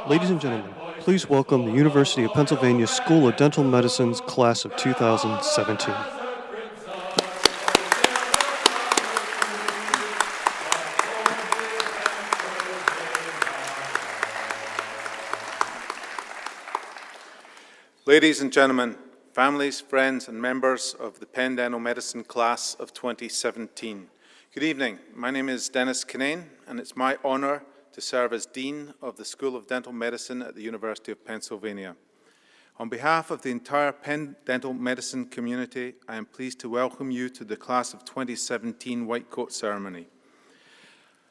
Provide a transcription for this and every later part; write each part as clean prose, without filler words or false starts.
Ladies and gentlemen, please welcome the University of Pennsylvania School of Dental Medicine's class of 2017. Ladies and gentlemen, families, friends, and members of the Penn Dental Medicine class of 2017. Good evening. My name is Dennis Kinane, and it's my honor to serve as Dean of the School of Dental Medicine at the University of Pennsylvania. On behalf of the entire Penn Dental Medicine community, I am pleased to welcome you to the Class of 2017 White Coat Ceremony.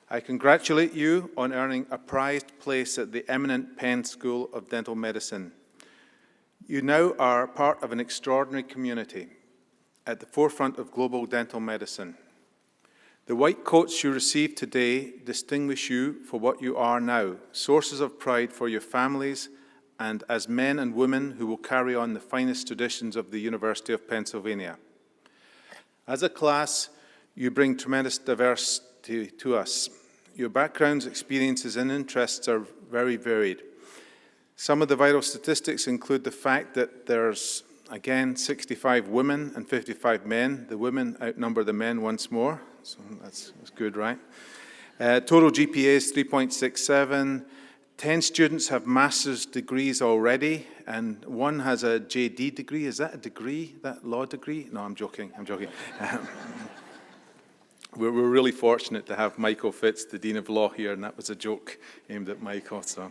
I congratulate you on earning a prized place at the eminent Penn School of Dental Medicine. You now are part of an extraordinary community at the forefront of global dental medicine. The white coats you receive today distinguish you for what you are now, sources of pride for your families and as men and women who will carry on the finest traditions of the University of Pennsylvania. As a class, you bring tremendous diversity to us. Your backgrounds, experiences, and interests are very varied. Some of the vital statistics include the fact that there's, again, 65 women and 55 men. The women outnumber the men once more. So that's good, right? Total GPA is 3.67. 10 students have master's degrees already, and one has a JD degree. Is that a degree, that law degree? No, I'm joking. We're really fortunate to have Michael Fitz, the Dean of Law, here, and that was a joke aimed at Michael. So.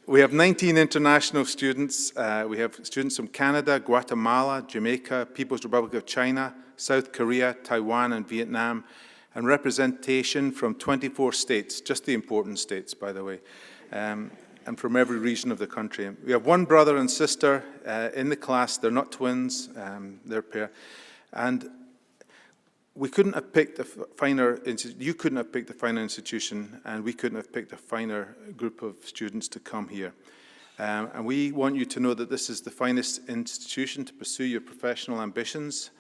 We have 19 international students. We have students from Canada, Guatemala, Jamaica, People's Republic of China, South Korea, Taiwan, and Vietnam, and representation from 24 states, just the important states, by the way, and from every region of the country. We have one brother and sister in the class. They're not twins, they're a pair. And we couldn't have picked you couldn't have picked a finer institution, and we couldn't have picked a finer group of students to come here. And we want you to know that this is the finest institution to pursue your professional ambitions.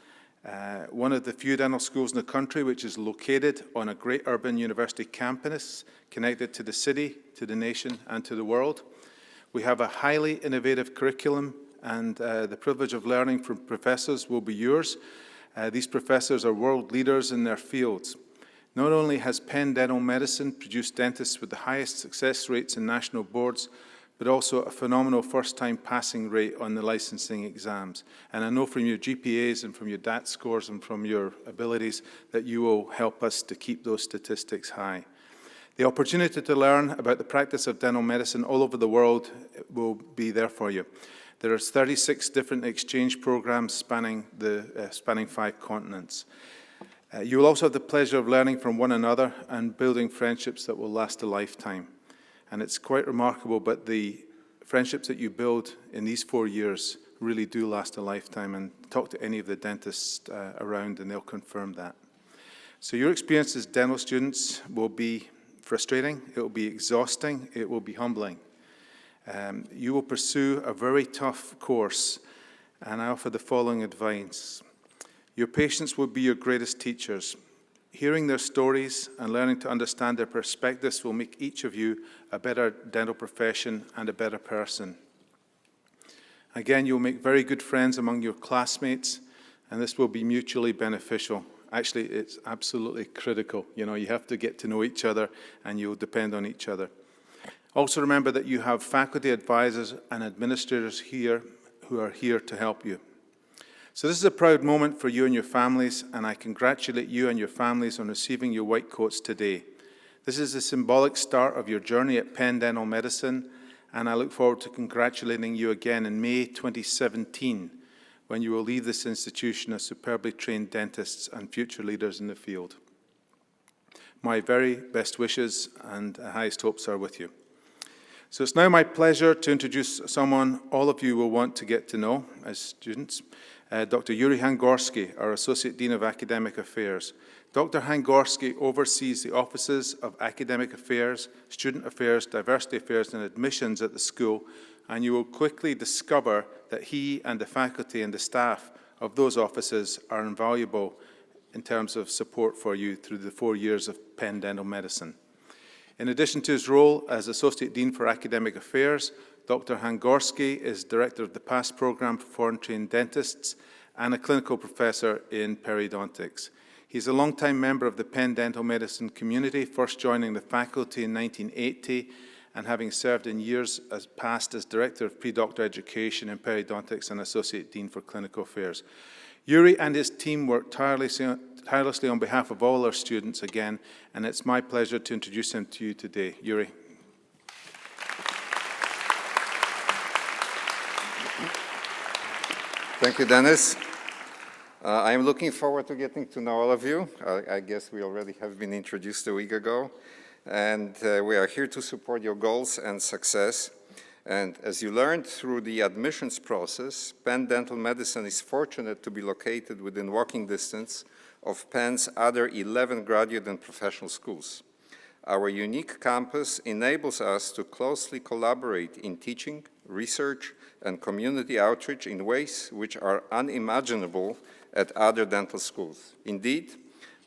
One of the few dental schools in the country which is located on a great urban university campus, connected to the city, to the nation, and to the world. We have a highly innovative curriculum, and the privilege of learning from professors will be yours. These professors are world leaders in their fields. Not only has Penn Dental Medicine produced dentists with the highest success rates in national boards, but also a phenomenal first-time passing rate on the licensing exams. And I know from your GPAs and from your DAT scores and from your abilities that you will help us to keep those statistics high. The opportunity to learn about the practice of dental medicine all over the world will be there for you. There are 36 different exchange programs spanning 5 continents. You will also have the pleasure of learning from one another and building friendships that will last a lifetime. And it's quite remarkable, but the friendships that you build in these 4 years really do last a lifetime. And talk to any of the dentists around and they'll confirm that. So your experience as dental students will be frustrating, it will be exhausting, it will be humbling. You will pursue a very tough course, and I offer the following advice. Your patients will be your greatest teachers. Hearing their stories and learning to understand their perspectives will make each of you a better dental profession and a better person. Again, you'll make very good friends among your classmates, and this will be mutually beneficial. Actually, it's absolutely critical. You have to get to know each other, and you'll depend on each other. Also remember that you have faculty advisors and administrators here who are here to help you. So this is a proud moment for you and your families, and I congratulate you and your families on receiving your white coats today. This is a symbolic start of your journey at Penn Dental Medicine, and I look forward to congratulating you again in May 2017, when you will leave this institution as superbly trained dentists and future leaders in the field. My very best wishes and highest hopes are with you. So it's now my pleasure to introduce someone all of you will want to get to know as students, Dr. Yuri Hangorski, our Associate Dean of Academic Affairs. Dr. Hangorski oversees the offices of Academic Affairs, Student Affairs, Diversity Affairs, and Admissions at the school, and you will quickly discover that he and the faculty and the staff of those offices are invaluable in terms of support for you through the 4 years of Penn Dental Medicine. In addition to his role as Associate Dean for Academic Affairs, Dr. Hangorski is Director of the PASS Program for Foreign-Trained Dentists and a clinical professor in periodontics. He's a longtime member of the Penn dental medicine community, first joining the faculty in 1980 and having served in years past as Director of Pre-Doctor Education in Periodontics and Associate Dean for Clinical Affairs. Yuri and his team work tirelessly on behalf of all our students again, and it's my pleasure to introduce him to you today. Yuri. Thank you, Dennis. I am looking forward to getting to know all of you. I guess we already have been introduced a week ago, and we are here to support your goals and success. And as you learned through the admissions process, Penn Dental Medicine is fortunate to be located within walking distance of Penn's other 11 graduate and professional schools. Our unique campus enables us to closely collaborate in teaching, research, and community outreach in ways which are unimaginable at other dental schools. Indeed,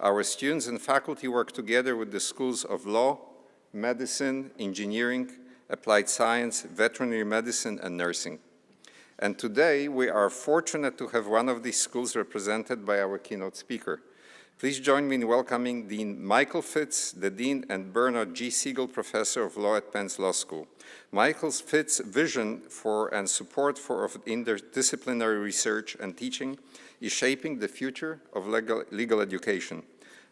our students and faculty work together with the schools of law, medicine, engineering, applied science, veterinary medicine, and nursing. And today, we are fortunate to have one of these schools represented by our keynote speaker. Please join me in welcoming Dean Michael Fitz, the Dean and Bernard G. Siegel Professor of Law at Penn's Law School. Michael Fitz's vision for and support for interdisciplinary research and teaching is shaping the future of legal education.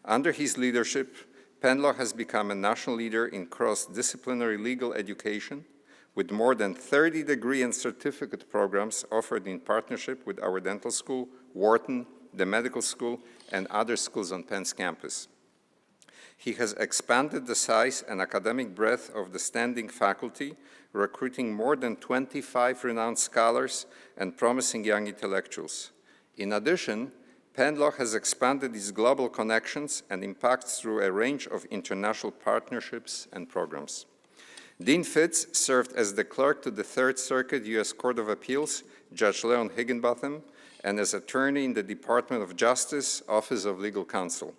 Under his leadership, Penn Law has become a national leader in cross-disciplinary legal education with more than 30 degree and certificate programs offered in partnership with our dental school, Wharton, the medical school, and other schools on Penn's campus. He has expanded the size and academic breadth of the standing faculty, recruiting more than 25 renowned scholars and promising young intellectuals. In addition, Penn Law has expanded its global connections and impacts through a range of international partnerships and programs. Dean Fitz served as the clerk to the Third Circuit U.S. Court of Appeals, Judge Leon Higginbotham, and as attorney in the Department of Justice, Office of Legal Counsel.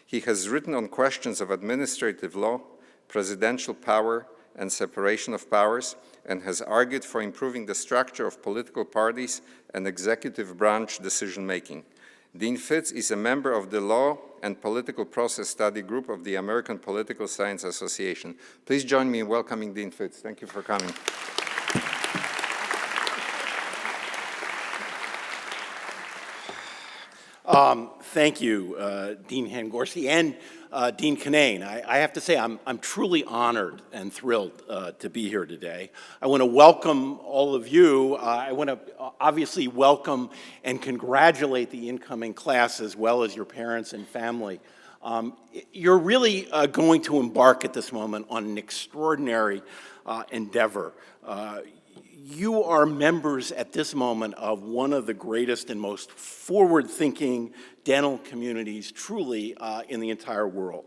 He has written on questions of administrative law, presidential power, and separation of powers, and has argued for improving the structure of political parties and executive branch decision-making. Dean Fitz is a member of the Law and Political Process Study Group of the American Political Science Association. Please join me in welcoming Dean Fitz. Thank you for coming. Thank you, Dean Hangorski and Dean Kinane. I have to say I'm truly honored and thrilled to be here today. I want to welcome all of you. I want to obviously welcome and congratulate the incoming class as well as your parents and family. You're really going to embark at this moment on an extraordinary endeavor. You are members at this moment of one of the greatest and most forward-thinking dental communities truly in the entire world.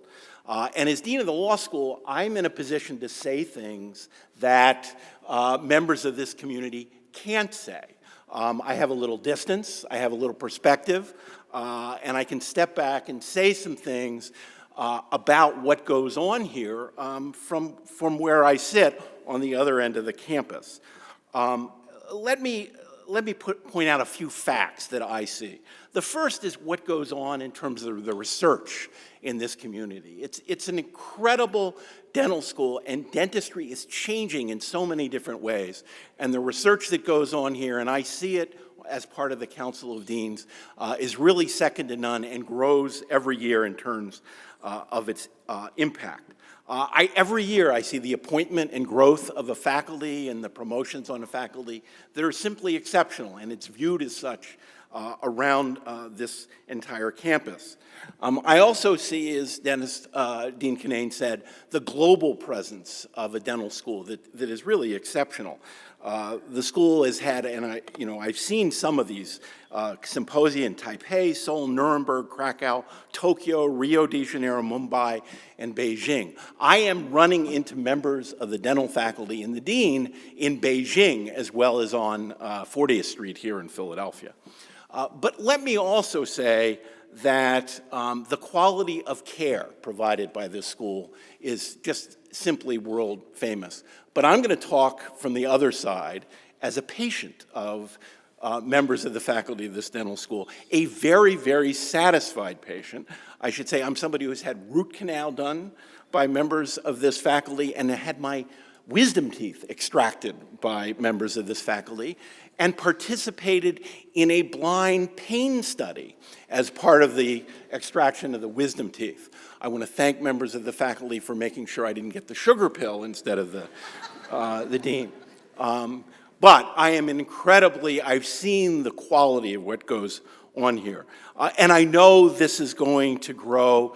And as Dean of the Law School, I'm in a position to say things that members of this community can't say. I have a little distance, I have a little perspective, and I can step back and say some things about what goes on here from where I sit on the other end of the campus. Let me point out a few facts that I see. The first is what goes on in terms of the research in this community. It's an incredible dental school, and dentistry is changing in so many different ways. And the research that goes on here, and I see it as part of the Council of Deans, is really second to none and grows every year in terms of its impact. Every year I see the appointment and growth of the faculty and the promotions on the faculty that are simply exceptional, and it's viewed as such around this entire campus. I also see, as Dean Kinane said, the global presence of a dental school that is really exceptional. The school has had, and I've seen some of these symposia in Taipei, Seoul, Nuremberg, Krakow, Tokyo, Rio de Janeiro, Mumbai, and Beijing. I am running into members of the dental faculty and the dean in Beijing as well as on 40th Street here in Philadelphia. But let me also say that the quality of care provided by this school is just simply world famous. But I'm going to talk from the other side as a patient of members of the faculty of this dental school, a very, very satisfied patient. I should say I'm somebody who's had root canal done by members of this faculty and had my wisdom teeth extracted by members of this faculty, and participated in a blind pain study as part of the extraction of the wisdom teeth. I want to thank members of the faculty for making sure I didn't get the sugar pill instead of the dean. But I am I've seen the quality of what goes on here. And I know this is going to grow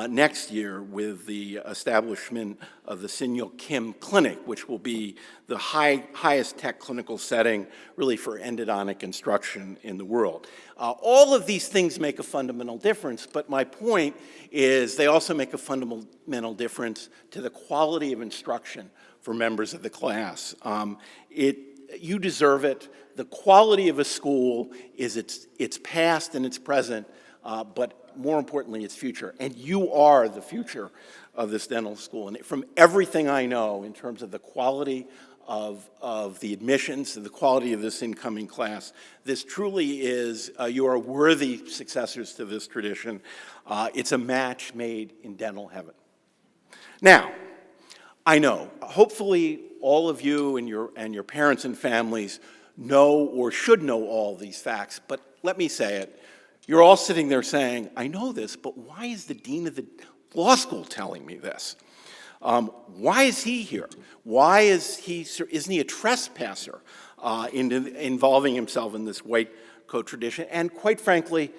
next year with the establishment of the Sinyo Kim Clinic, which will be the highest tech clinical setting really for endodontic instruction in the world. All of these things make a fundamental difference, but my point is they also make a fundamental difference to the quality of instruction for members of the class. You deserve it. The quality of a school is its past and its present, but more importantly, its future. And you are the future of this dental school. And from everything I know in terms of the quality of the admissions and the quality of this incoming class, this truly is, you are worthy successors to this tradition. It's a match made in dental heaven. Now, I know, hopefully all of you and your parents and families know or should know all these facts, but let me say it. You're all sitting there saying, I know this, but why is the dean of the law school telling me this? Why is he here? Why isn't he a trespasser involving himself in this white coat tradition? And quite frankly,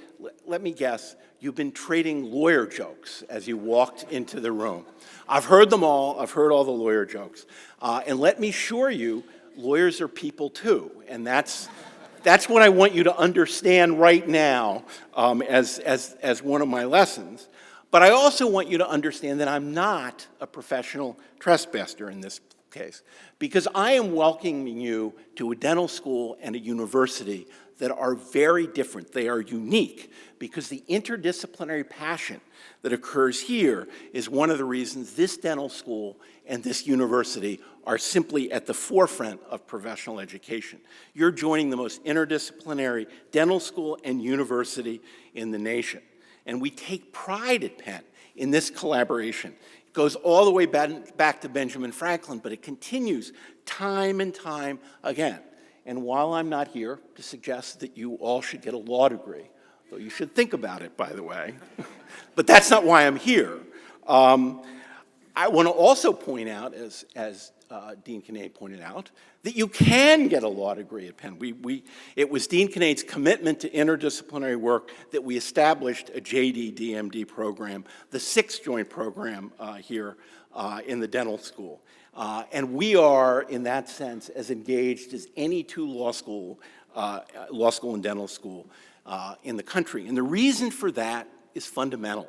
let me guess, you've been trading lawyer jokes as you walked into the room. I've heard them all. I've heard all the lawyer jokes. And let me assure you, lawyers are people too. And that's what I want you to understand right now as one of my lessons. But I also want you to understand that I'm not a professional trespasser in this case, because I am welcoming you to a dental school and a university that are very different. They are unique because the interdisciplinary passion that occurs here is one of the reasons this dental school and this university are simply at the forefront of professional education. You're joining the most interdisciplinary dental school and university in the nation. And we take pride at Penn in this collaboration. It goes all the way back to Benjamin Franklin, but it continues time and time again. And while I'm not here to suggest that you all should get a law degree, though you should think about it, by the way, but that's not why I'm here. I want to also point out, as Dean Keynote pointed out, that you can get a law degree at Penn. It was Dean Keynote's commitment to interdisciplinary work that we established a JD-DMD program, the sixth joint program here in the dental school. And we are, in that sense, as engaged as any two law school and dental school in the country. And the reason for that is fundamental.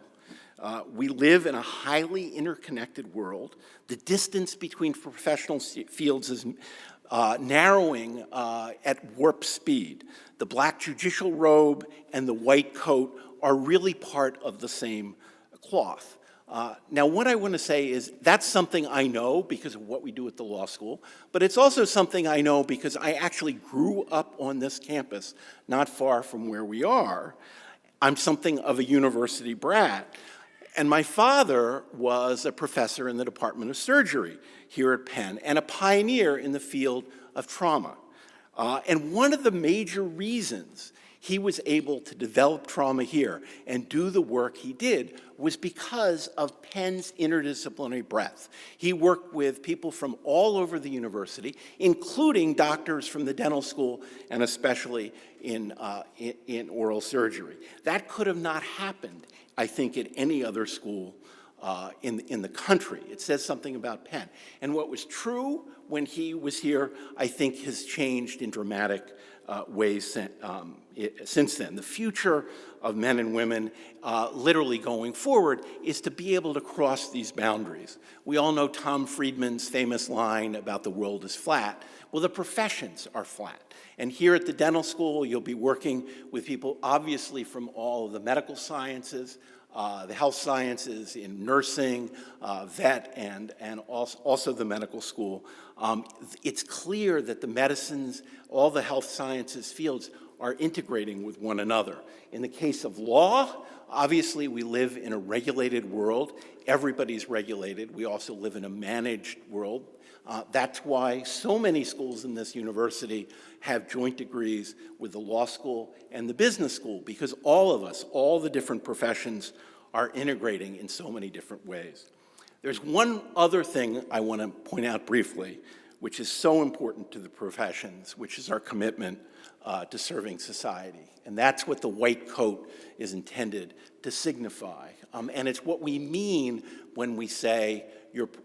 We live in a highly interconnected world. The distance between professional fields is narrowing at warp speed. The black judicial robe and the white coat are really part of the same cloth. Now, what I want to say is that's something I know because of what we do at the law school, but it's also something I know because I actually grew up on this campus, not far from where we are. I'm something of a university brat. And my father was a professor in the Department of Surgery here at Penn and a pioneer in the field of trauma. And one of the major reasons he was able to develop trauma here and do the work he did was because of Penn's interdisciplinary breadth. He worked with people from all over the university, including doctors from the dental school and especially in oral surgery. That could have not happened, I think, at any other school in the country. It says something about Penn. And what was true when he was here, I think, has changed in dramatic ways since then. The future of men and women, literally going forward, is to be able to cross these boundaries. We all know Tom Friedman's famous line about the world is flat. Well, the professions are flat. And here at the dental school, you'll be working with people, obviously, from all of the medical sciences, the health sciences, in nursing, vet, and also the medical school. It's clear that the medicines, all the health sciences fields are integrating with one another. In the case of law, obviously we live in a regulated world. Everybody's regulated. We also live in a managed world. That's why so many schools in this university have joint degrees with the law school and the business school, because all of us, all the different professions, are integrating in so many different ways. There's one other thing I want to point out briefly, which is so important to the professions, which is our commitment to serving society. And that's what the white coat is intended to signify. And it's what we mean when we say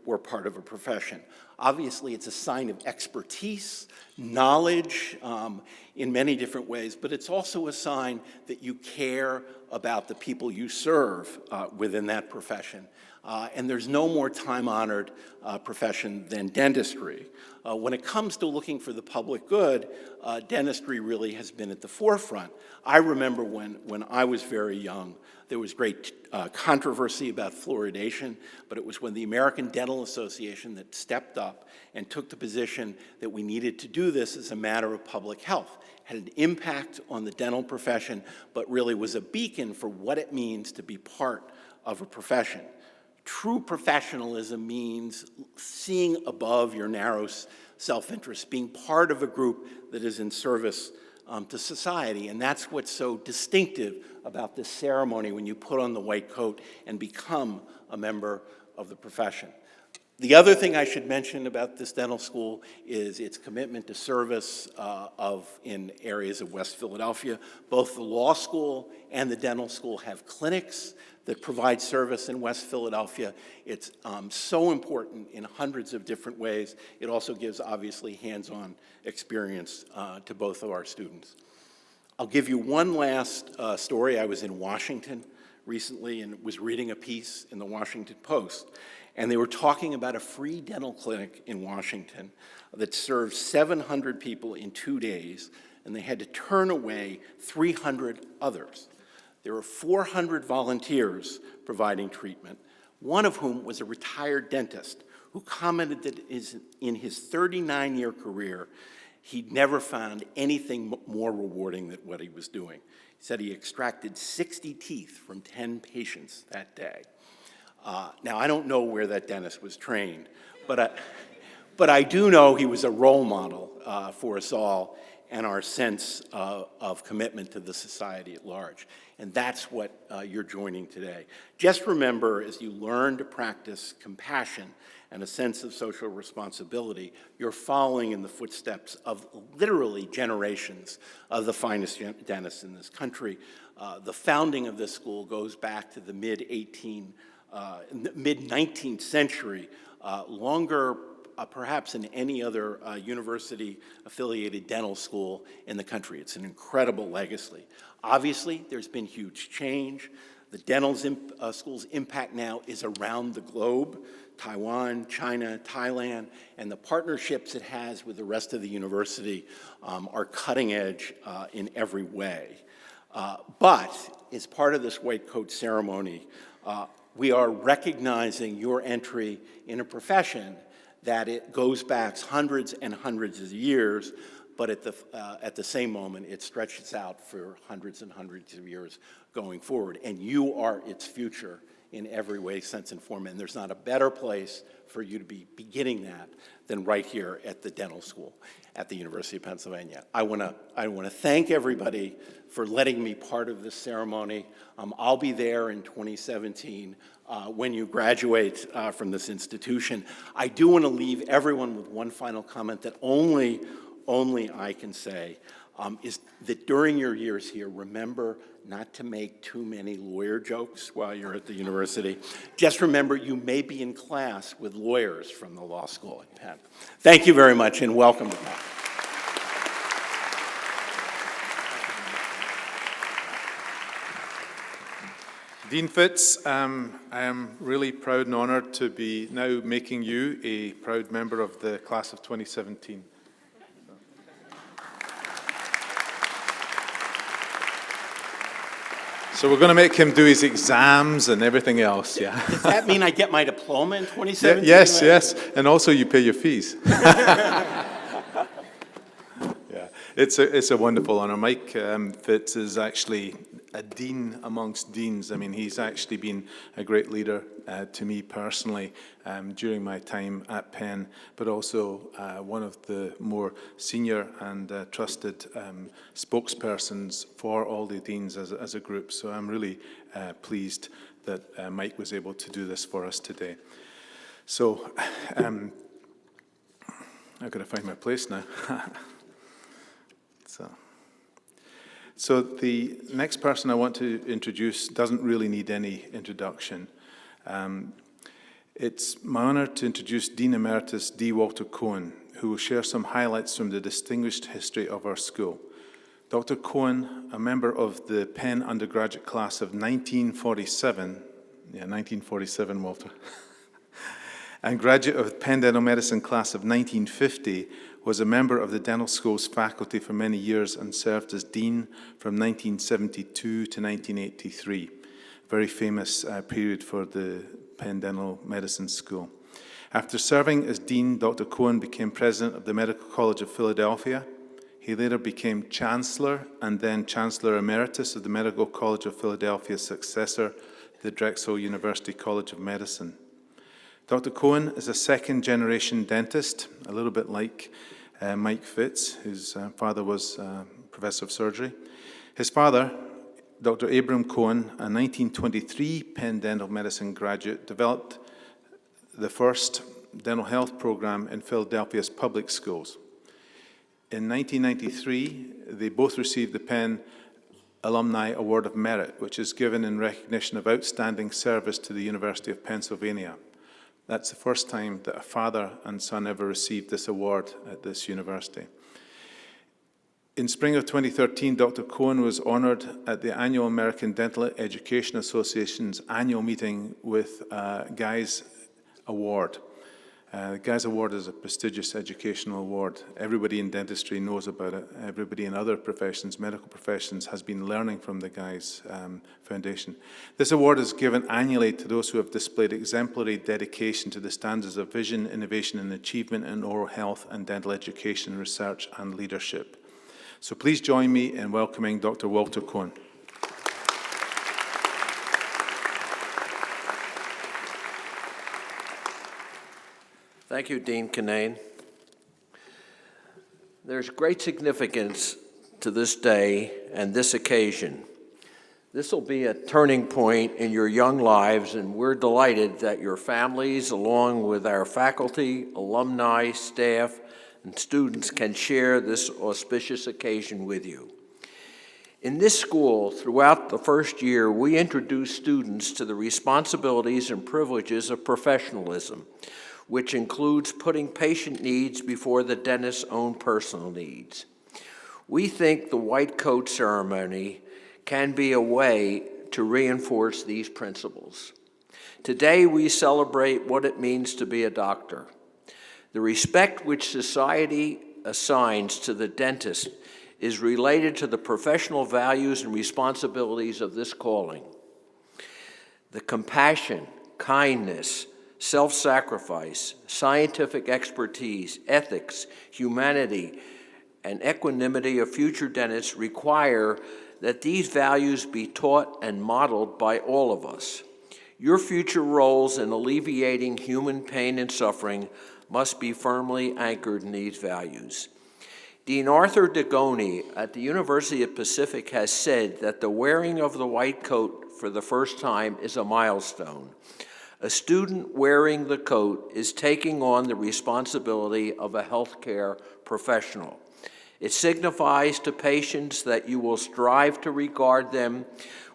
we're part of a profession. Obviously, it's a sign of expertise, knowledge in many different ways, but it's also a sign that you care about the people you serve within that profession. And there's no more time-honored profession than dentistry. When it comes to looking for the public good, dentistry really has been at the forefront. I remember when I was very young, there was great controversy about fluoridation, but it was when the American Dental Association that stepped up and took the position that we needed to do this as a matter of public health. It had an impact on the dental profession, but really was a beacon for what it means to be part of a profession. True professionalism means seeing above your narrow self-interest, being part of a group that is in service to society. And that's what's so distinctive about this ceremony when you put on the white coat and become a member of the profession. The other thing I should mention about this dental school is its commitment to service in areas of West Philadelphia. Both the law school and the dental school have clinics that provide service in West Philadelphia. It's so important in hundreds of different ways. It also gives, obviously, hands-on experience to both of our students. I'll give you one last story. I was in Washington recently and was reading a piece in the Washington Post. And they were talking about a free dental clinic in Washington that served 700 people in 2 days, and they had to turn away 300 others. There were 400 volunteers providing treatment, one of whom was a retired dentist who commented that in his 39-year career, he'd never found anything more rewarding than what he was doing. He said he extracted 60 teeth from 10 patients that day. Now, I don't know where that dentist was trained, but I do know he was a role model for us all and our sense of commitment to the society at large. And that's what you're joining today. Just remember, as you learn to practice compassion and a sense of social responsibility, you're following in the footsteps of literally generations of the finest dentists in this country. The founding of this school goes back to the mid-19th century, longer perhaps than any other university-affiliated dental school in the country. It's an incredible legacy. Obviously, there's been huge change. The dental school's impact now is around the globe, Taiwan, China, Thailand, and the partnerships it has with the rest of the university are cutting edge in every way. But as part of this white coat ceremony, we are recognizing your entry in a profession that it goes back hundreds and hundreds of years, but at the same moment, it stretches out for hundreds and hundreds of years going forward. And you are its future in every way, sense, and form. And there's not a better place for you to be beginning that than right here at the dental school at the University of Pennsylvania. I want to thank everybody for letting me part of this ceremony. I'll be there in 2017 when you graduate from this institution. I do want to leave everyone with one final comment that only I can say, is that during your years here, remember not to make too many lawyer jokes while you're at the university. Just remember, you may be in class with lawyers from the law school at Penn. Thank you very much, and welcome to Penn. Dean Fitz, I am really proud and honored to be now making you a proud member of the class of 2017. So we're going to make him do his exams and everything else, yeah. Does that mean I get my diploma in 2017? Yes, yes, and also you pay your fees. Yeah, it's a wonderful honor. Mike Fitz is actually a dean amongst deans. I mean, he's actually been a great leader to me personally during my time at Penn, but also one of the more senior and trusted spokespersons for all the deans as a group. So I'm really pleased that Mike was able to do this for us today. So I've got to find my place now. So the next person I want to introduce doesn't really need any introduction. It's my honor to introduce Dean Emeritus D. Walter Cohen, who will share some highlights from the distinguished history of our school. Dr. Cohen, a member of the Penn undergraduate class of 1947, yeah, 1947, Walter, and graduate of Penn Dental Medicine class of 1950, was a member of the dental school's faculty for many years and served as dean from 1972 to 1983. Very famous period for the Penn Dental Medicine School. After serving as dean, Dr. Cohen became president of the Medical College of Philadelphia. He later became chancellor and then chancellor emeritus of the Medical College of Philadelphia's successor, the Drexel University College of Medicine. Dr. Cohen is a second-generation dentist, a little bit like Mike Fitz, whose father was professor of surgery. His father, Dr. Abram Cohen, a 1923 Penn Dental Medicine graduate, developed the first dental health program in Philadelphia's public schools. In 1993, they both received the Penn Alumni Award of Merit, which is given in recognition of outstanding service to the University of Pennsylvania. That's the first time that a father and son ever received this award at this university. In spring of 2013, Dr. Cohen was honored at the annual American Dental Education Association's annual meeting with Guy's Award. The Guy's Award is a prestigious educational award. Everybody in dentistry knows about it. Everybody in other professions, medical professions, has been learning from the Guy's Foundation. This award is given annually to those who have displayed exemplary dedication to the standards of vision, innovation, and achievement in oral health and dental education, research, and leadership. So please join me in welcoming Dr. Walter Cohen. Thank you, Dean Kinane. There's great significance to this day and this occasion. This will be a turning point in your young lives, and we're delighted that your families, along with our faculty, alumni, staff, and students, can share this auspicious occasion with you. In this school, throughout the first year, we introduce students to the responsibilities and privileges of professionalism, which includes putting patient needs before the dentist's own personal needs. We think the white coat ceremony can be a way to reinforce these principles. Today, we celebrate what it means to be a doctor. The respect which society assigns to the dentist is related to the professional values and responsibilities of this calling. The compassion, kindness, self-sacrifice, scientific expertise, ethics, humanity, and equanimity of future dentists require that these values be taught and modeled by all of us. Your future roles in alleviating human pain and suffering must be firmly anchored in these values. Dean Arthur Degoni at the University of Pacific has said that the wearing of the white coat for the first time is a milestone. A student wearing the coat is taking on the responsibility of a healthcare professional. It signifies to patients that you will strive to regard them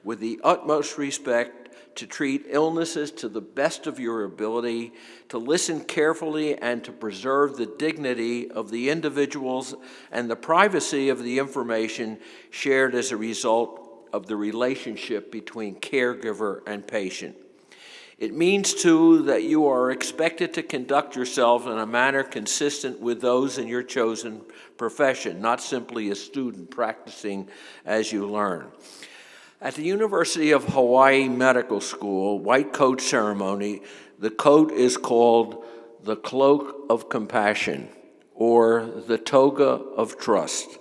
with the utmost respect, to treat illnesses to the best of your ability, to listen carefully, and to preserve the dignity of the individuals and the privacy of the information shared as a result of the relationship between caregiver and patient. It means, too, that you are expected to conduct yourself in a manner consistent with those in your chosen profession, not simply a student practicing as you learn. At the University of Hawaii Medical School white coat ceremony, the coat is called the Cloak of Compassion, or the Toga of Trust.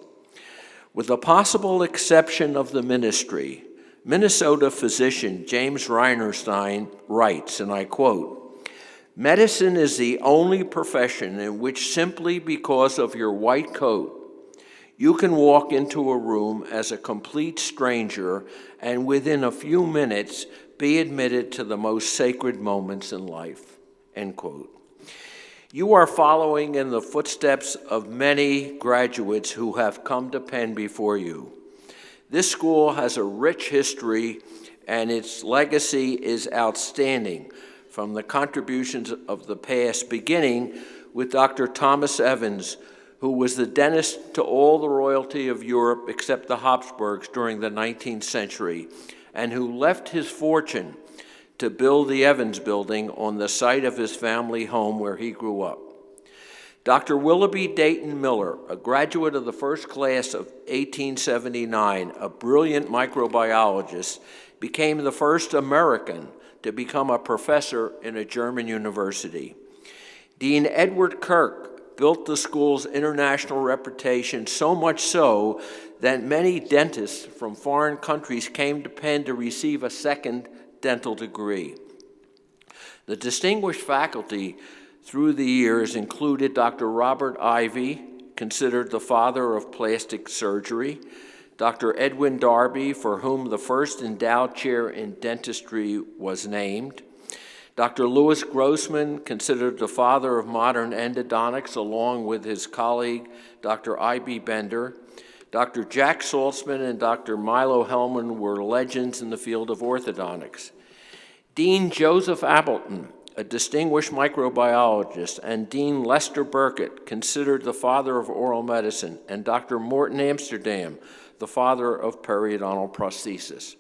With the possible exception of the ministry, Minnesota physician James Reinerstein writes, and I quote, "Medicine is the only profession in which simply because of your white coat, you can walk into a room as a complete stranger and within a few minutes be admitted to the most sacred moments in life," end quote. You are following in the footsteps of many graduates who have come to Penn before you. This school has a rich history, and its legacy is outstanding from the contributions of the past, beginning with Dr. Thomas Evans, who was the dentist to all the royalty of Europe except the Habsburgs during the 19th century, and who left his fortune to build the Evans Building on the site of his family home where he grew up. Dr. Willoughby Dayton Miller, a graduate of the first class of 1879, a brilliant microbiologist, became the first American to become a professor in a German university. Dean Edward Kirk built the school's international reputation, so much so that many dentists from foreign countries came to Penn to receive a second dental degree. The distinguished faculty through the years included Dr. Robert Ivy, considered the father of plastic surgery, Dr. Edwin Darby, for whom the first endowed chair in dentistry was named, Dr. Louis Grossman, considered the father of modern endodontics, along with his colleague, Dr. I.B. Bender. Dr. Jack Saltzman and Dr. Milo Hellman were legends in the field of orthodontics. Dean Joseph Appleton, a distinguished microbiologist, and Dean Lester Burkett, considered the father of oral medicine, and Dr. Morton Amsterdam, the father of periodontal prosthesis.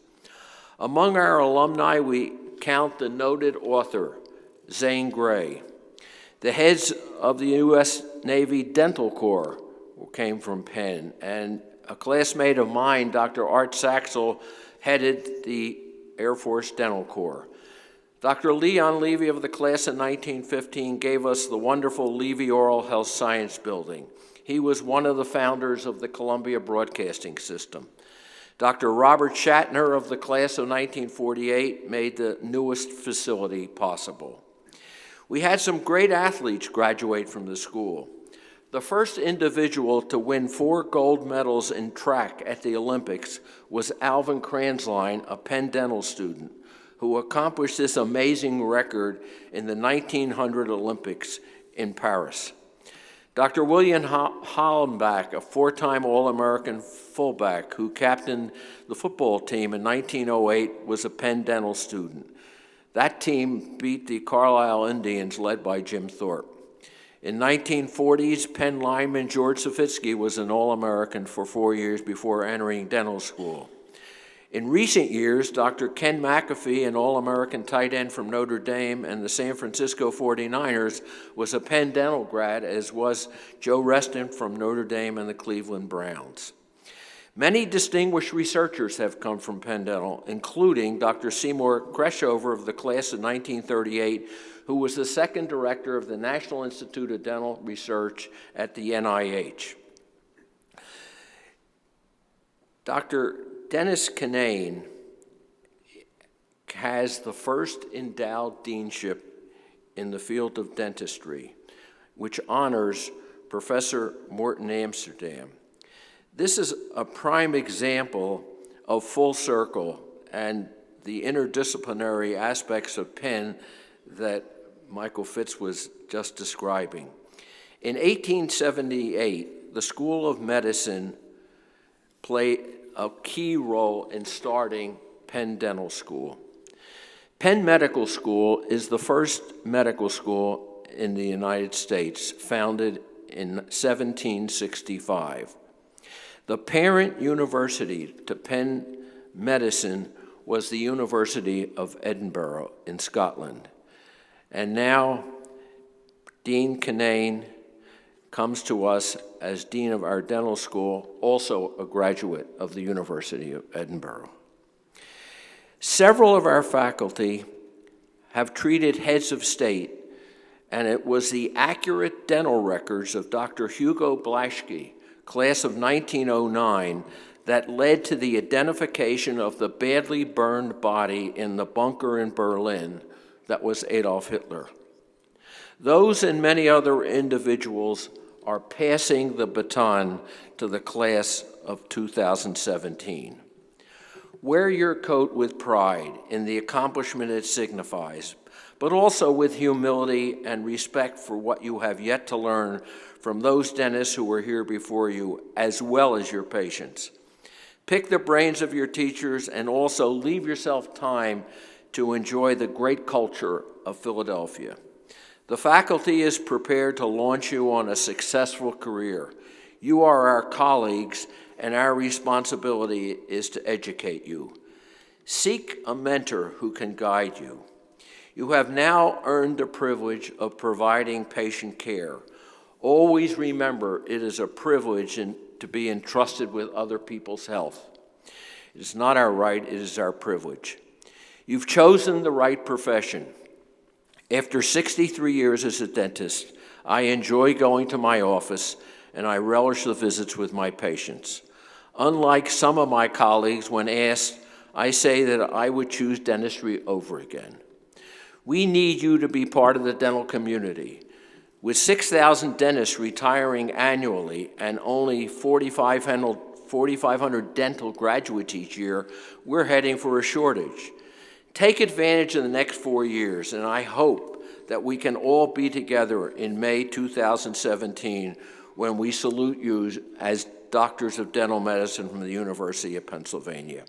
Among our alumni, we count the noted author, Zane Grey. The heads of the U.S. Navy Dental Corps came from Penn, and a classmate of mine, Dr. Art Saxel, headed the Air Force Dental Corps. Dr. Leon Levy of the class of 1915 gave us the wonderful Levy Oral Health Science Building. He was one of the founders of the Columbia Broadcasting System. Dr. Robert Shatner of the class of 1948 made the newest facility possible. We had some great athletes graduate from the school. The first individual to win 4 gold medals in track at the Olympics was Alvin Kransline, a Penn Dental student, who accomplished this amazing record in the 1900 Olympics in Paris. Dr. William Hollenbach, a 4-time All-American fullback who captained the football team in 1908, was a Penn Dental student. That team beat the Carlisle Indians, led by Jim Thorpe. In 1940s, Penn lineman George Savitsky was an All-American for 4 years before entering dental school. In recent years, Dr. Ken McAfee, an All-American tight end from Notre Dame and the San Francisco 49ers, was a Penn Dental grad, as was Joe Reston from Notre Dame and the Cleveland Browns. Many distinguished researchers have come from Penn Dental, including Dr. Seymour Kreshover of the class of 1938, who was the second director of the National Institute of Dental Research at the NIH. Dr. Dennis Kinane has the first endowed deanship in the field of dentistry, which honors Professor Morton Amsterdam. This is a prime example of full circle and the interdisciplinary aspects of Penn that Michael Fitz was just describing. In 1878, the School of Medicine played a key role in starting Penn Dental School. Penn Medical School is the first medical school in the United States, founded in 1765. The parent university to Penn Medicine was the University of Edinburgh in Scotland. And now Dean Kinane comes to us as Dean of our dental school, also a graduate of the University of Edinburgh. Several of our faculty have treated heads of state, and it was the accurate dental records of Dr. Hugo Blaschke, class of 1909, that led to the identification of the badly burned body in the bunker in Berlin that was Adolf Hitler. Those and many other individuals are passing the baton to the class of 2017. Wear your coat with pride in the accomplishment it signifies, but also with humility and respect for what you have yet to learn from those dentists who were here before you, as well as your patients. Pick the brains of your teachers and also leave yourself time to enjoy the great culture of Philadelphia. The faculty is prepared to launch you on a successful career. You are our colleagues, and our responsibility is to educate you. Seek a mentor who can guide you. You have now earned the privilege of providing patient care. Always remember, it is a privilege to be entrusted with other people's health. It is not our right, it is our privilege. You've chosen the right profession. After 63 years as a dentist, I enjoy going to my office and I relish the visits with my patients. Unlike some of my colleagues, when asked, I say that I would choose dentistry over again. We need you to be part of the dental community. With 6,000 dentists retiring annually and only 4,500 dental graduates each year, we're heading for a shortage. Take advantage of the next 4 years, and I hope that we can all be together in May 2017 when we salute you as doctors of dental medicine from the University of Pennsylvania.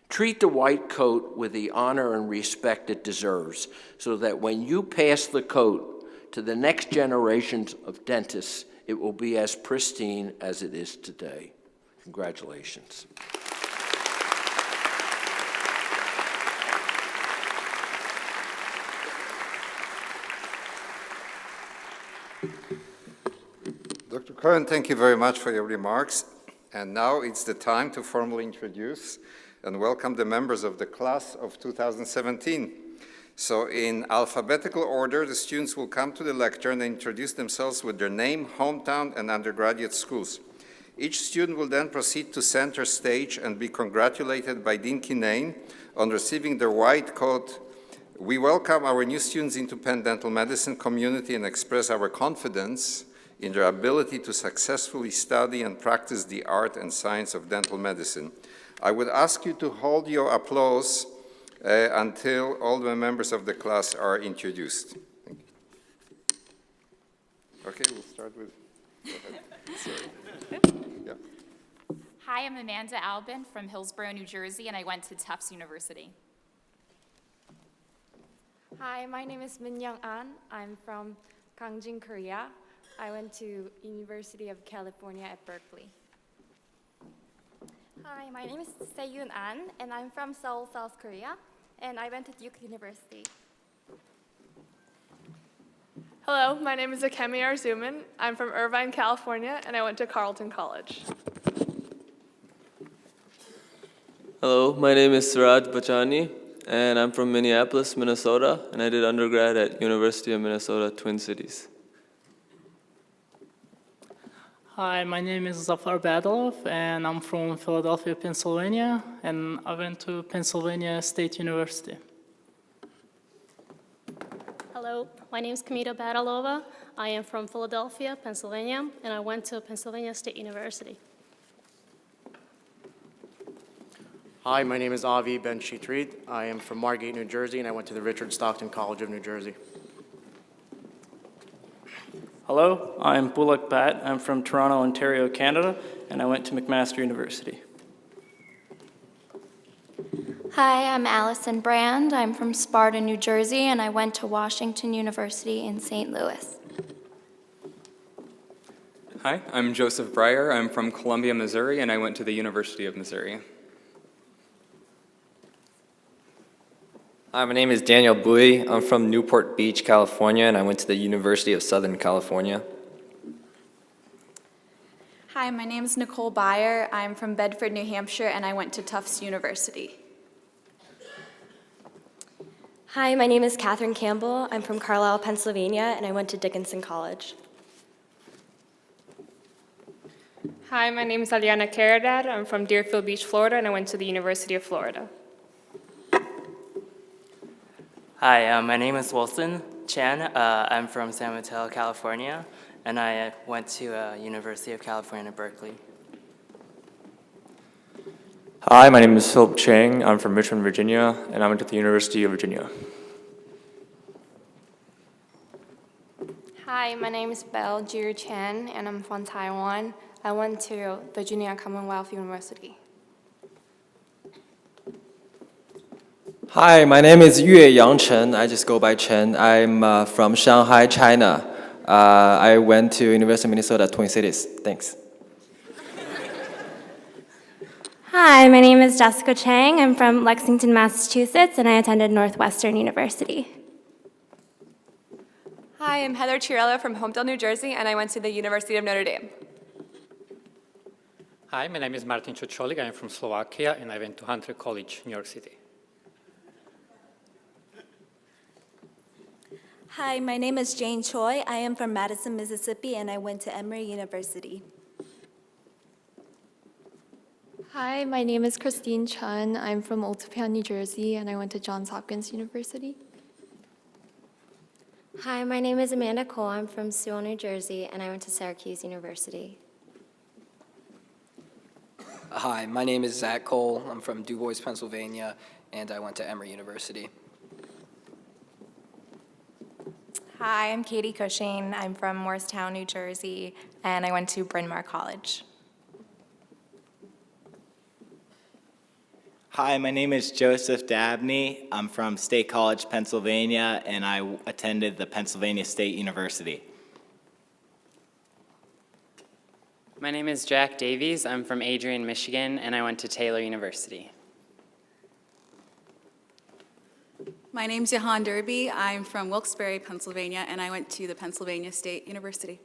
Treat the white coat with the honor and respect it deserves, so that when you pass the coat to the next generations of dentists, it will be as pristine as it is today. Congratulations. Dr. Cohen, thank you very much for your remarks. And now it's the time to formally introduce and welcome the members of the class of 2017. So in alphabetical order, the students will come to the lectern and introduce themselves with their name, hometown, and undergraduate schools. Each student will then proceed to center stage and be congratulated by Dean Kinane on receiving their white coat. We welcome our new students into Penn Dental Medicine community and express our confidence in their ability to successfully study and practice the art and science of dental medicine. I would ask you to hold your applause until all the members of the class are introduced. Thank you. Okay, we'll start with, go ahead. Sorry. Yeah. Hi, I'm Amanda Albin from Hillsborough, New Jersey, and I went to Tufts University. Hi, my name is Minyoung An. I'm from Gangjin, Korea. I went to University of California at Berkeley. Hi, my name is Seyun An, and I'm from Seoul, South Korea, and I went to Duke University. Hello, my name is Akemi Arzuman. I'm from Irvine, California, and I went to Carleton College. Hello, my name is Suraj Bachani, and I'm from Minneapolis, Minnesota, and I did undergrad at University of Minnesota, Twin Cities. Hi, my name is Zafar Badalov, and I'm from Philadelphia, Pennsylvania, and I went to Pennsylvania State University. Hello, my name is Kamita Badalova. I am from Philadelphia, Pennsylvania, and I went to Pennsylvania State University. Hi, my name is Avi Ben Shitrit. I am from Margate, New Jersey, and I went to the Richard Stockton College of New Jersey. Hello, I'm Bullock Bat. I'm from Toronto, Ontario, Canada, and I went to McMaster University. Hi, I'm Allison Brand. I'm from Sparta, New Jersey, and I went to Washington University in St. Louis. Hi, I'm Joseph Breyer. I'm from Columbia, Missouri, and I went to the University of Missouri. Hi, my name is Daniel Bowie. I'm from Newport Beach, California, and I went to the University of Southern California. Hi, my name is Nicole Byer. I'm from Bedford, New Hampshire, and I went to Tufts University. Hi, my name is Catherine Campbell. I'm from Carlisle, Pennsylvania, and I went to Dickinson College. Hi, my name is Aliana Caridad. I'm from Deerfield Beach, Florida, and I went to the University of Florida. Hi, my name is Wilson Chan. I'm from San Mateo, California, and I went to University of California, Berkeley. Hi, my name is Philip Chang. I'm from Richmond, Virginia, and I went to the University of Virginia. Hi, my name is Belle Jiu Chen, and I'm from Taiwan. I went to Virginia Commonwealth University. Hi, my name is Yue Yang Chen. I just go by Chen. I'm from Shanghai, China. I went to University of Minnesota, Twin Cities. Thanks. Hi, my name is Jessica Chang. I'm from Lexington, Massachusetts, and I attended Northwestern University. Hi, I'm Heather Chiarella from Homedale, New Jersey, and I went to the University of Notre Dame. Hi, my name is Martin Čočolik. I'm from Slovakia, and I went to Hunter College, New York City. Hi, my name is Jane Choi. I am from Madison, Mississippi, and I went to Emory University. Hi, my name is Christine Chun. I'm from Oldtown, New Jersey, and I went to Johns Hopkins University. Hi, my name is Amanda Cole. I'm from Sewell, New Jersey, and I went to Syracuse University. Hi, my name is Zach Cole. I'm from Du Bois, Pennsylvania, and I went to Emory University. Hi, I'm Katie Cushing. I'm from Morristown, New Jersey, and I went to Bryn Mawr College. Hi, my name is Joseph Dabney. I'm from State College, Pennsylvania, and I attended the Pennsylvania State University. My name is Jack Davies. I'm from Adrian, Michigan, and I went to Taylor University. My name's Jahan Derby. I'm from Wilkes-Barre, Pennsylvania, and I went to the Pennsylvania State University.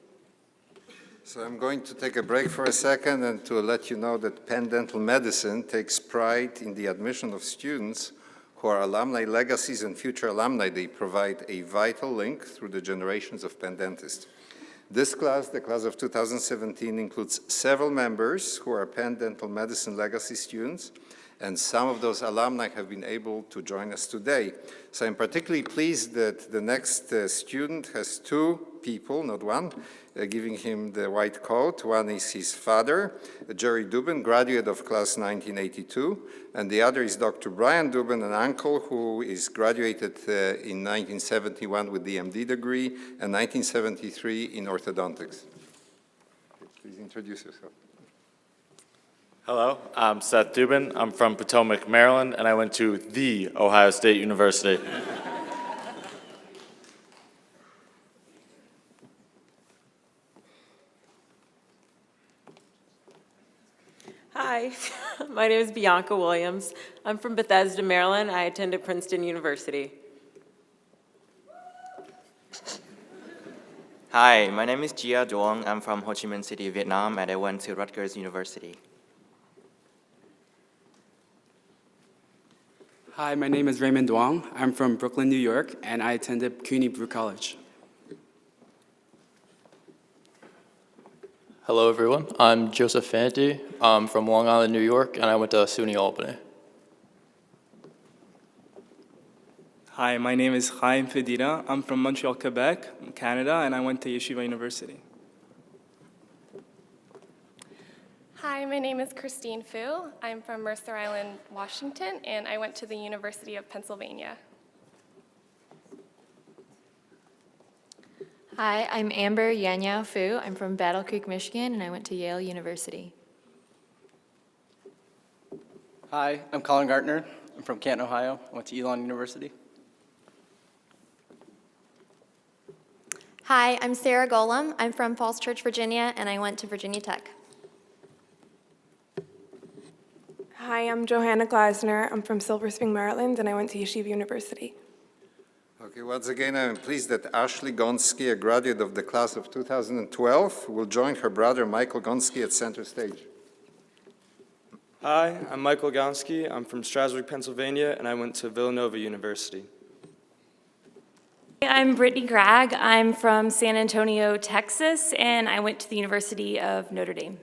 So I'm going to take a break for a second and to let you know that Penn Dental Medicine takes pride in the admission of students who are alumni legacies and future alumni. They provide a vital link through the generations of Penn dentists. This class, the class of 2017, includes several members who are Penn Dental Medicine legacy students, and some of those alumni have been able to join us today. So I'm particularly pleased that the next student has two people, not one, giving him the white coat. One is his father, Jerry Dubin, graduate of class 1982, and the other is Dr. Brian Dubin, an uncle who is graduated in 1971 with the MD degree and 1973 in orthodontics. Please introduce yourself. Hello, I'm Seth Dubin. I'm from Potomac, Maryland, and I went to the Ohio State University. Hi, my name is Bianca Williams. I'm from Bethesda, Maryland. I attended Princeton University. Hi, my name is Gia Duong. I'm from Ho Chi Minh City, Vietnam, and I went to Rutgers University. Hi, my name is Raymond Duong. I'm from Brooklyn, New York, and I attended CUNY Brew College. Hello, everyone. I'm Joseph Fanti. I'm from Long Island, New York, and I went to SUNY Albany. Hi, my name is Chaim Fedira. I'm from Montreal, Quebec, Canada, and I went to Yeshiva University. Hi, my name is Christine Fu. I'm from Mercer Island, Washington, and I went to the University of Pennsylvania. Hi, I'm Amber Yanya Fu. I'm from Battle Creek, Michigan, and I went to Yale University. Hi, I'm Colin Gartner. I'm from Canton, Ohio. I went to Elon University. Hi, I'm Sarah Golem. I'm from Falls Church, Virginia, and I went to Virginia Tech. Hi, I'm Johanna Glasner. I'm from Silver Spring, Maryland, and I went to Yeshiva University. Okay, once again, I'm pleased that Ashley Gonski, a graduate of the class of 2012, will join her brother Michael Gonski at center stage. Hi, I'm Michael Gonski. I'm from Strasburg, Pennsylvania, and I went to Villanova University. I'm Brittany Gregg. I'm from San Antonio, Texas, and I went to the University of Notre Dame.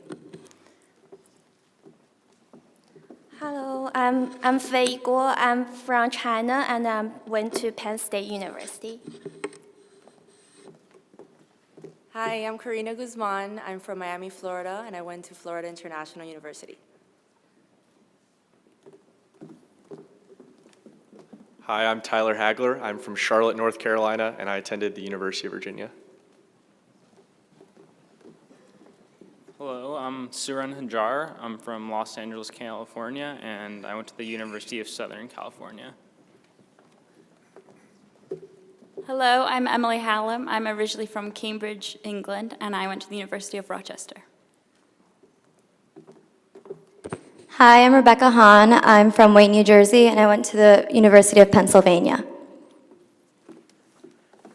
Hello, I'm Fei Guo. I'm from China and I went to Penn State University. Hi, I'm Karina Guzman. I'm from Miami, Florida, and I went to Florida International University. Hi, I'm Tyler Hagler. I'm from Charlotte, North Carolina, and I attended the University of Virginia. Hello, I'm Suran Hajar. I'm from Los Angeles, California, and I went to the University of Southern California. Hello, I'm Emily Hallam. I'm originally from Cambridge, England, and I went to the University of Rochester. Hi, I'm Rebecca Hahn. I'm from Wayne, New Jersey, and I went to the University of Pennsylvania.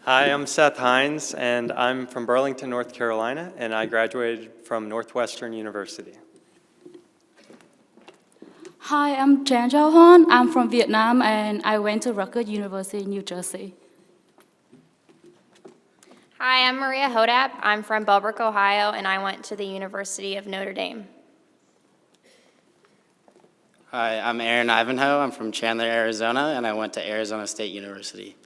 Hi, I'm Seth Hines, and I'm from Burlington, North Carolina, and I graduated from Northwestern University. Hi, I'm Jan Zhao Hon. I'm from Vietnam, and I went to Rutgers University, New Jersey. Hi, I'm Maria Hodap. I'm from Bellbrook, Ohio, and I went to the University of Notre Dame. Hi, I'm Aaron Ivanhoe. I'm from Chandler, Arizona, and I went to Arizona State University.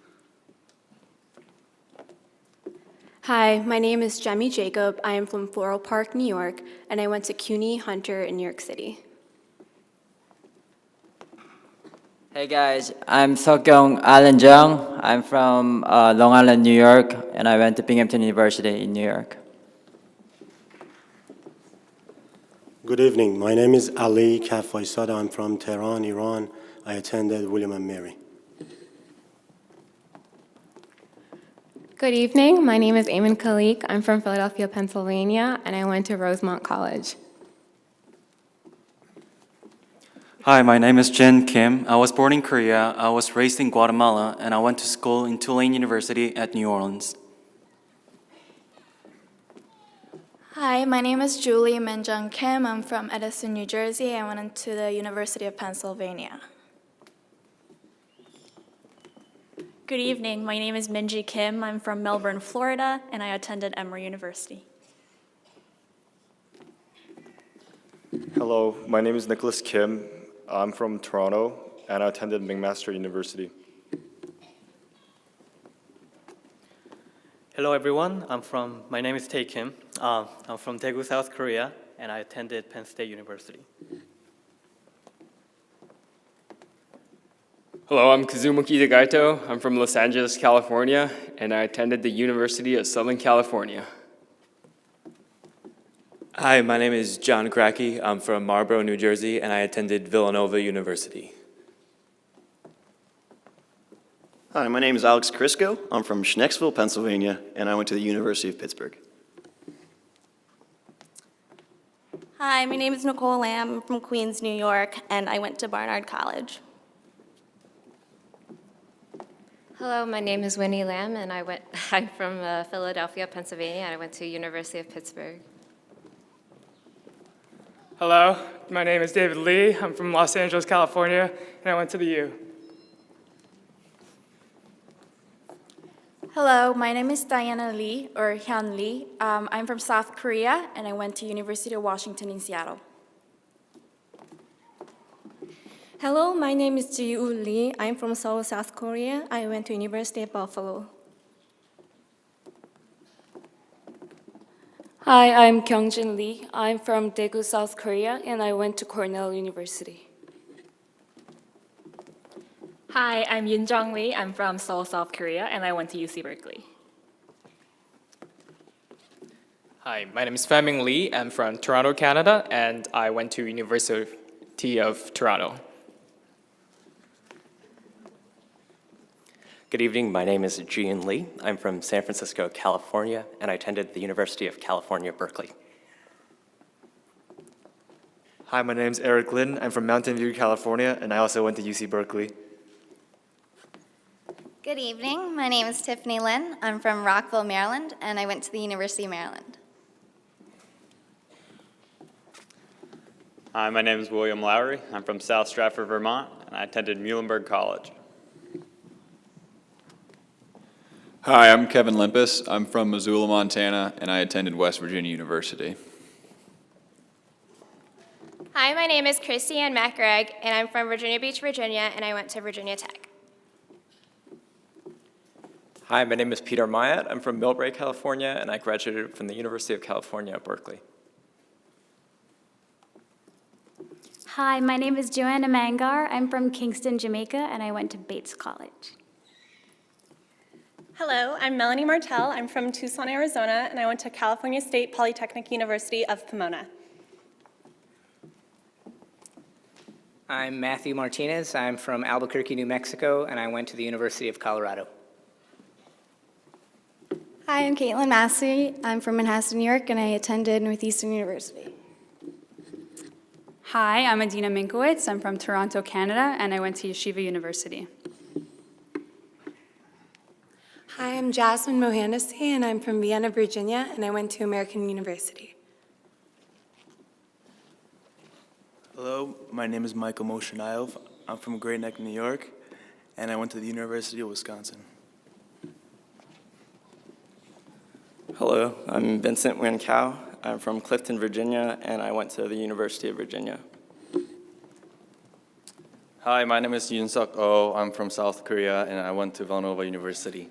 Hi, my name is Jemmy Jacob. I am from Floral Park, New York, and I went to CUNY Hunter in New York City. Hey guys, I'm Seokyoung Alan Jung. I'm from Long Island, New York, and I went to Binghamton University in New York. Good evening. My name is Ali Kafaisada. I'm from Tehran, Iran. I attended William & Mary. Good evening. My name is Eamon Khalik. I'm from Philadelphia, Pennsylvania, and I went to Rosemont College. Hi, my name is Jin Kim. I was born in Korea. I was raised in Guatemala, and I went to school in Tulane University at New Orleans. Hi, my name is Julie Minjung Kim. I'm from Edison, New Jersey. I went to the University of Pennsylvania. Good evening. My name is Minji Kim. I'm from Melbourne, Florida, and I attended Emory University. Hello, my name is Nicholas Kim. I'm from Toronto, and I attended McMaster University. Hello, everyone. My name is Tae Kim. I'm from Daegu, South Korea, and I attended Penn State University. Hello, I'm Kazumuki Degaito. I'm from Los Angeles, California, and I attended the University of Southern California. Hi, my name is John Cracky. I'm from Marlborough, New Jersey, and I attended Villanova University. Hi, my name is Alex Crisco. I'm from Schnecksville, Pennsylvania, and I went to the University of Pittsburgh. Hi, my name is Nicole Lamb. I'm from Queens, New York, and I went to Barnard College. Hello, my name is Winnie Lamb, and I'm from Philadelphia, Pennsylvania, and I went to University of Pittsburgh. Hello, my name is David Lee. I'm from Los Angeles, California, and I went to the U. Hello, my name is Diana Lee, or Hyun Lee. I'm from South Korea, and I went to University of Washington in Seattle. Hello, my name is Ji-woo Lee. I'm from Seoul, South Korea. I went to University of Buffalo. Hi, I'm Kyungjin Lee. I'm from Daegu, South Korea, and I went to Cornell University. Hi, I'm Yunjong Lee. I'm from Seoul, South Korea, and I went to UC Berkeley. Hi, my name is Feng Lee. I'm from Toronto, Canada, and I went to University of Toronto. Good evening, my name is Gian Lee. I'm from San Francisco, California, and I attended the University of California, Berkeley. Hi, my name is Eric Lin. I'm from Mountain View, California, and I also went to UC Berkeley. Good evening. My name is Tiffany Lin. I'm from Rockville, Maryland, and I went to the University of Maryland. Hi, my name is William Lowry. I'm from South Stratford, Vermont, and I attended Muhlenberg College. Hi, I'm Kevin Limpus. I'm from Missoula, Montana, and I attended West Virginia University. Hi, my name is Christy Ann McGregor, and I'm from Virginia Beach, Virginia, and I went to Virginia Tech. Hi, my name is Peter Myatt. I'm from Millbrae, California, and I graduated from the University of California at Berkeley. Hi, my name is Joanna Mangar. I'm from Kingston, Jamaica, and I went to Bates College. Hello, I'm Melanie Martell. I'm from Tucson, Arizona, and I went to California State Polytechnic University of Pomona. I'm Matthew Martinez. I'm from Albuquerque, New Mexico, and I went to the University of Colorado. Hi, I'm Caitlin Massey. I'm from Manhasset, New York, and I attended Northeastern University. Hi, I'm Adina Minkowitz. I'm from Toronto, Canada, and I went to Yeshiva University. Hi, I'm Jasmine Mohanesi, and I'm from Vienna, Virginia, and I went to American University. Hello, my name is Michael Moshanayev. I'm from Great Neck, New York, and I went to the University of Wisconsin. Hello, I'm Vincent Wan-Cow. I'm from Clifton, Virginia, and I went to the University of Virginia. Hi, my name is Yoon-Suk Oh. I'm from South Korea, and I went to Villanova University.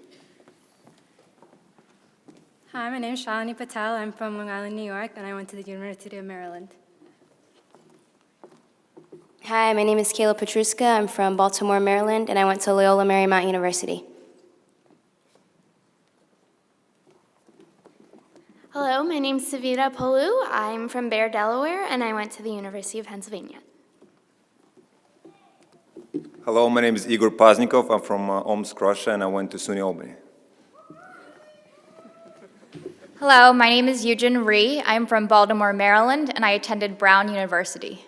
Hi, my name is Shalini Patel. I'm from Long Island, New York, and I went to the University of Maryland. Hi, my name is Kayla Petruska. I'm from Baltimore, Maryland, and I went to Loyola Marymount University. Hello, my name is Savita Polu. I'm from Bear, Delaware, and I went to the University of Pennsylvania. Hello, my name is Igor Paznikov. I'm from Omsk, Russia, and I went to SUNY Albany. Hello, my name is Eugen Rhee. I'm from Baltimore, Maryland, and I attended Brown University.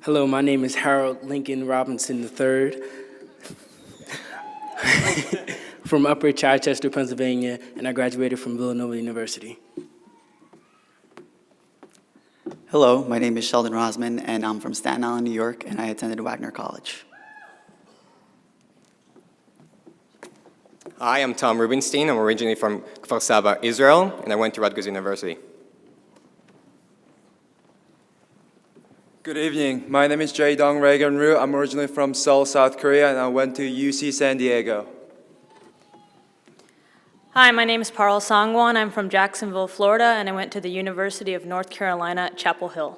Hello, my name is Harold Lincoln Robinson III from Upper Chichester, Pennsylvania, and I graduated from Villanova University. Hello, my name is Sheldon Rosman, and I'm from Staten Island, New York, and I attended Wagner College. Hi, I'm Tom Rubenstein. I'm originally from Kfar Saba, Israel, and I went to Rutgers University. Good evening. My name is Jae Dong Reagan Ryu. I'm originally from Seoul, South Korea, and I went to UC San Diego. Hi, my name is Parul Sangwan. I'm from Jacksonville, Florida, and I went to the University of North Carolina at Chapel Hill.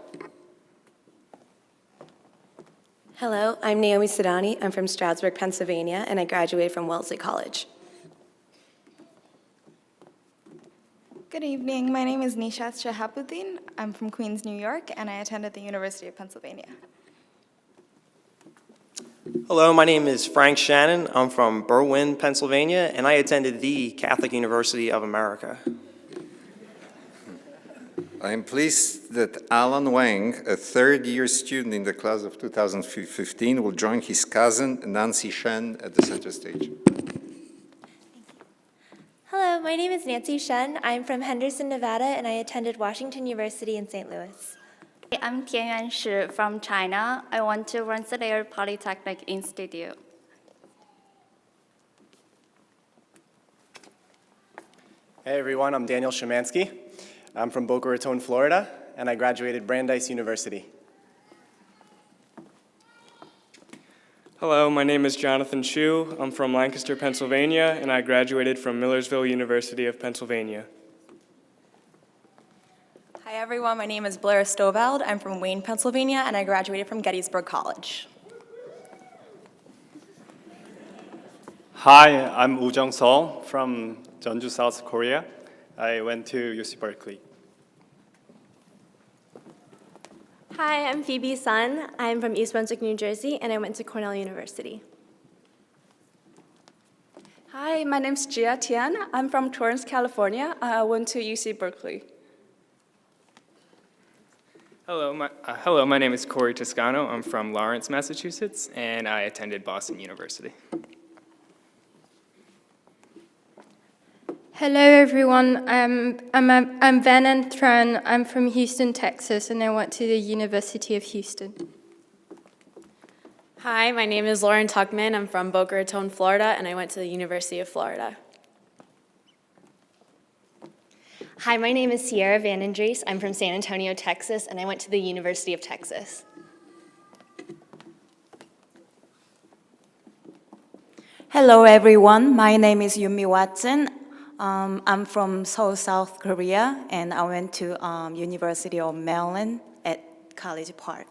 Hello, I'm Naomi Sidani. I'm from Stroudsburg, Pennsylvania, and I graduated from Wellesley College. Good evening. My name is Nishat Shahabuddin. I'm from Queens, New York, and I attended the University of Pennsylvania. Hello, my name is Frank Shannon. I'm from Berwyn, Pennsylvania, and I attended the Catholic University of America. I am pleased that Alan Wang, a third-year student in the class of 2015, will join his cousin, Nancy Shen, at the center stage. Hello, my name is Nancy Shen. I'm from Henderson, Nevada, and I attended Washington University in St. Louis. I'm Tianyuan Shi from China. I went to Rensselaer Polytechnic Institute. Hey everyone, I'm Daniel Szymanski. I'm from Boca Raton, Florida, and I graduated Brandeis University. Hello, my name is Jonathan Chu. I'm from Lancaster, Pennsylvania, and I graduated from Millersville University of Pennsylvania. Hi everyone, my name is Blair Stovald. I'm from Wayne, Pennsylvania, and I graduated from Gettysburg College. Hi, I'm Woo Jung Sol from Jeonju, South Korea. I went to UC Berkeley. Hi, I'm Phoebe Sun. I'm from East Brunswick, New Jersey, and I went to Cornell University. Hi, my name's Jia Tian. I'm from Torrance, California. I went to UC Berkeley. Hello, my name is Corey Toscano. I'm from Lawrence, Massachusetts, and I attended Boston University. Hello, everyone. I'm Van and Tran. I'm from Houston, Texas, and I went to the University of Houston. Hi, my name is Lauren Tuckman. I'm from Boca Raton, Florida, and I went to the University of Florida. Hi, my name is Sierra Vandendrees. I'm from San Antonio, Texas, and I went to the University of Texas. Hello, everyone. My name is Yumi Watson. I'm from Seoul, South Korea, and I went to University of Maryland at College Park.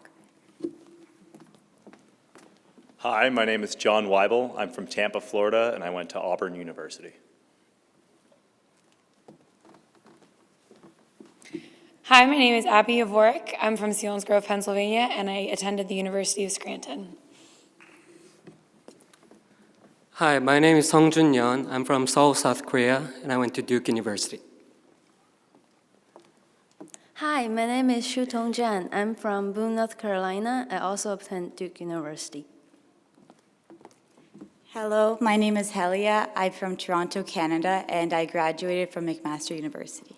Hi, my name is John Weibel. I'm from Tampa, Florida, and I went to Auburn University. Hi, my name is Abby Yavorik. I'm from Selinsgrove, Pennsylvania, and I attended the University of Scranton. Hi, my name is Songjun Yeon. I'm from Seoul, South Korea, and I went to Duke University. Hi, my name is Shutong Jan. I'm from Boone, North Carolina. I also attend Duke University. Hello, my name is Helia. I'm from Toronto, Canada, and I graduated from McMaster University.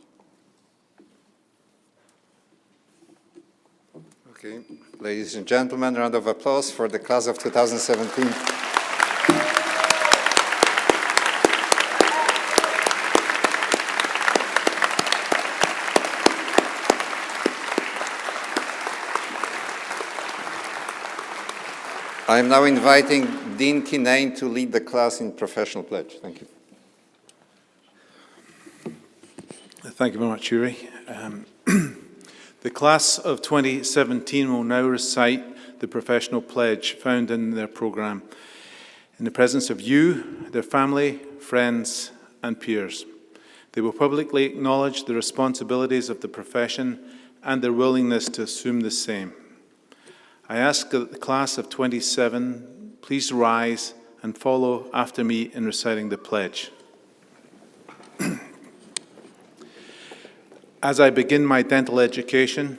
Okay, ladies and gentlemen, round of applause for the class of 2017. I am now inviting Dean Kinane to lead the class in professional pledge. Thank you. Thank you very much, Yuri. The class of 2017 will now recite the professional pledge found in their program in the presence of you, their family, friends, and peers. They will publicly acknowledge the responsibilities of the profession and their willingness to assume the same. I ask that the class of 27 please rise and follow after me in reciting the pledge. As I begin my dental education,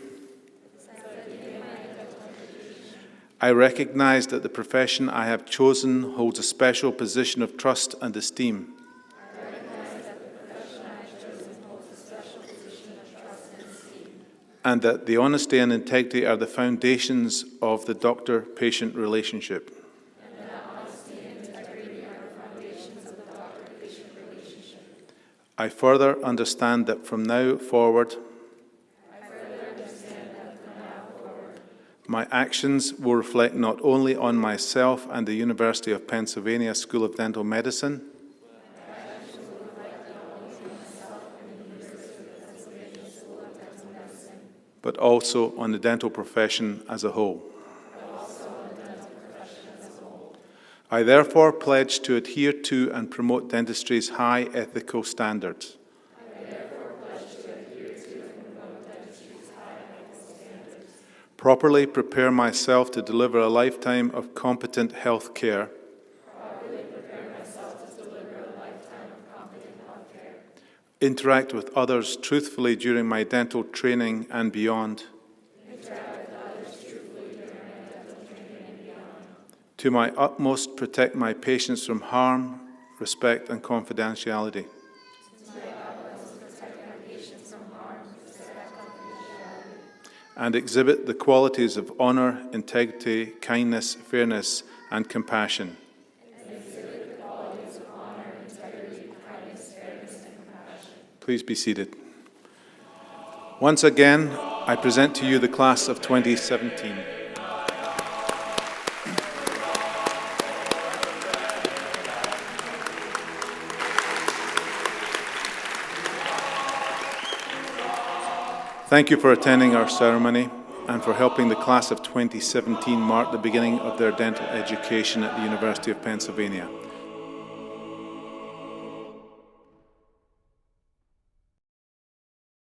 I recognize that the profession I have chosen holds a special position of trust and esteem. And that the honesty and integrity are the foundations of the doctor-patient relationship. I further understand that from now forward, my actions will reflect not only on myself and the University of Pennsylvania School of Dental Medicine, but also on the dental profession as a whole. I therefore pledge to adhere to and promote dentistry's high ethical standards. Properly prepare myself to deliver a lifetime of competent health care. Interact with others truthfully during my dental training and beyond. To my utmost, protect my patients from harm, respect, and confidentiality. And exhibit the qualities of honor, integrity, kindness, fairness, and compassion. Please be seated. Once again, I present to you the class of 2017. Thank you for attending our ceremony and for helping the class of 2017 mark the beginning of their dental education at the University of Pennsylvania.